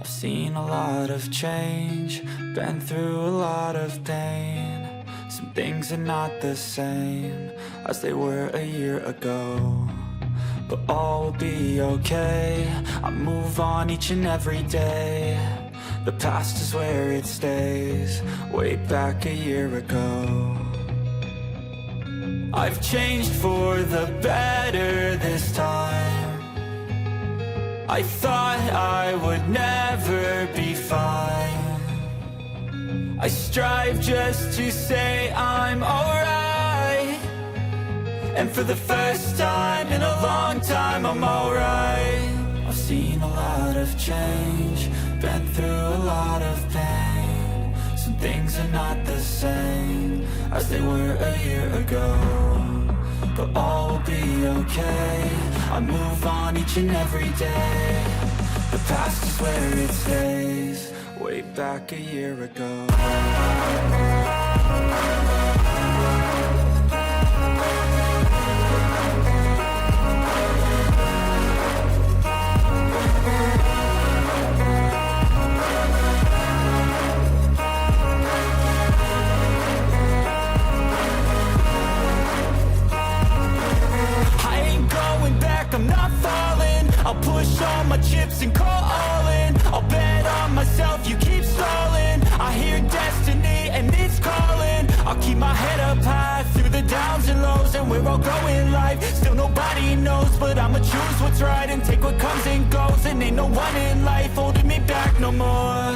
I've seen a lot of change, been through a lot of pain. Some things are not the same as they were a year ago, but all will be okay. I move on each and every day. The past is where it stays, way back a year ago. I've changed for the better this time. I thought I would never be fine. I strive just to say I'm alright, and for the first time in a long time I'm alright. I've seen a lot of change, been through a lot of pain. Some things are not the same as they were a year ago, but all will be okay. I move on each and every day. The past is where it stays, way back a year ago. I'm not falling, I'll push all my chips and call all in. I'll bet on myself, you keep stalling. I hear destiny and it's calling. I'll keep my head up high through the downs and lows, and we're all growing life. Still nobody knows, but I'ma choose what's right and take what comes and goes. And ain't no one in life holding me back no more.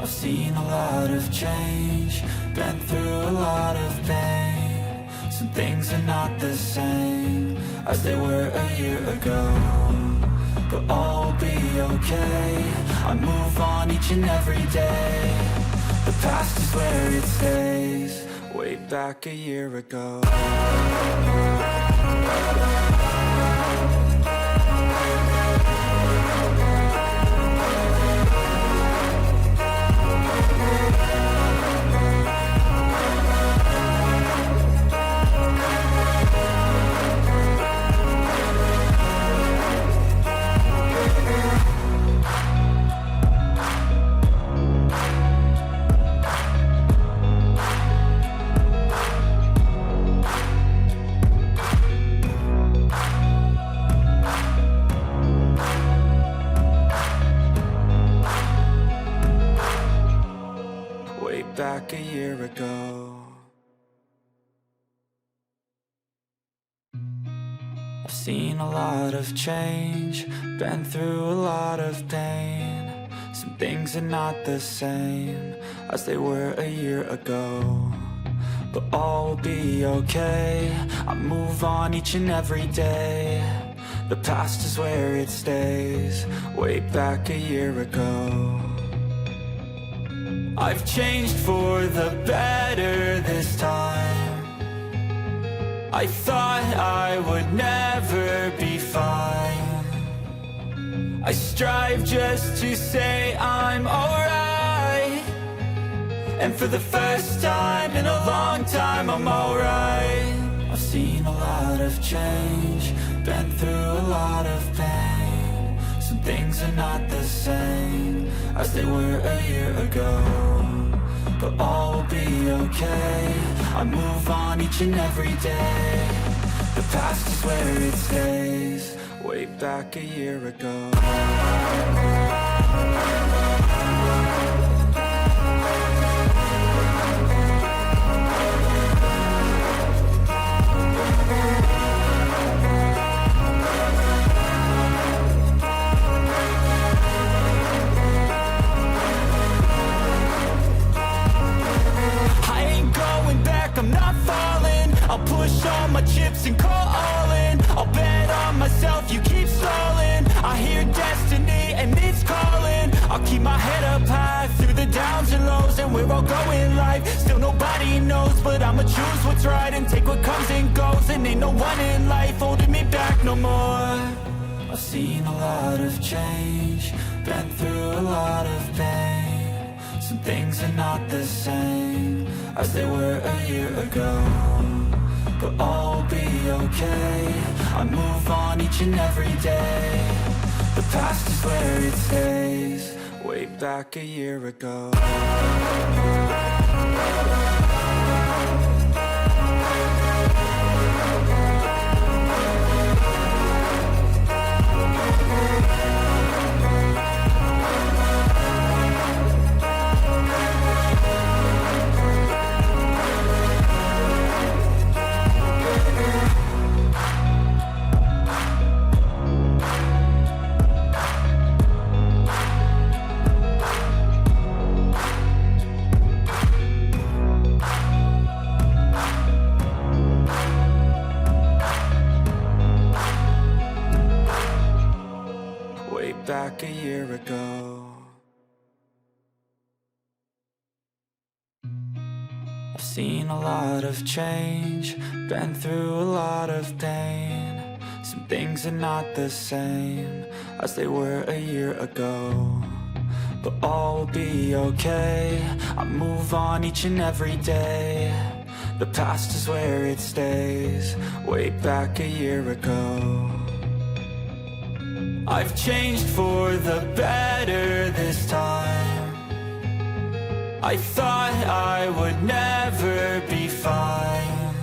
I've seen a lot of change, been through a lot of pain. Some things are not the same as they were a year ago, but all will be okay. I move on each and every day. The past is where it stays, way back a year ago. Back a year ago. I've seen a lot of change, been through a lot of pain. Some things are not the same as they were a year ago, but all will be okay. I move on each and every day. The past is where it stays, way back a year ago. I've changed for the better this time. I thought I would never be fine. I strive just to say I'm alright, and for the first time in a long time I'm alright. I've seen a lot of change, been through a lot of pain. Some things are not the same as they were a year ago, but all will be okay. I move on each and every day. The past is where it stays, way back a year ago. I'm not falling, I'll push all my chips and call all in. I'll bet on myself, you keep stalling. I hear destiny and it's calling. I'll keep my head up high through the downs and lows, and we're all growing life. Still nobody knows, but I'ma choose what's right and take what comes and goes. And ain't no one in life holding me back no more. I've seen a lot of change, been through a lot of pain. Some things are not the same as they were a year ago, but all will be okay. I move on each and every day. The past is where it stays, way back a year ago. Way back a year ago. I've seen a lot of change, been through a lot of pain. Some things are not the same as they were a year ago, but all will be okay. I move on each and every day. The past is where it stays. Way back a year ago. I've changed for the better this time. I thought I would never be fine.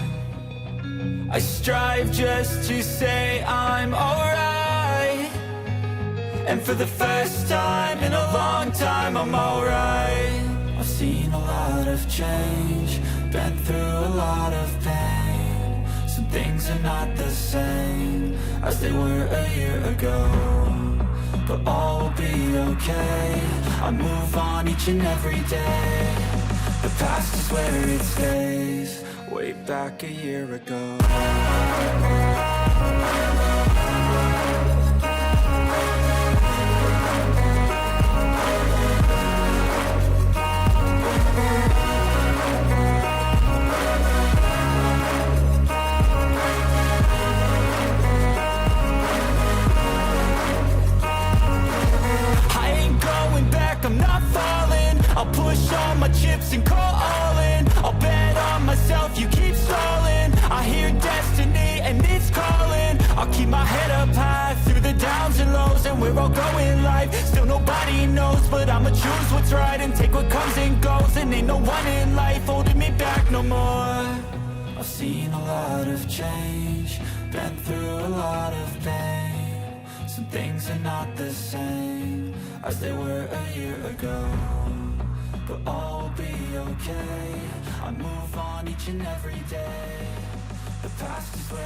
I strive just to say I'm alright, and for the first time in a long time I'm alright. I've seen a lot of change, been through a lot of pain. Some things are not the same as they were a year ago, but all will be okay. I move on each and every day. The past is where it stays. Way back a year ago. I'm not falling. I'll push all my chips and call all in. I'll bet on myself, you keep stalling. I hear destiny and it's calling. I'll keep my head up high through the downs and lows, and we're all going life. Still nobody knows, but I'ma choose what's right and take what comes and goes. And ain't no one in life holding me back no more. I've seen a lot of change, been through a lot of pain. Some things are not the same as they were a year ago, but all will be okay. I move on each and every day. The past is where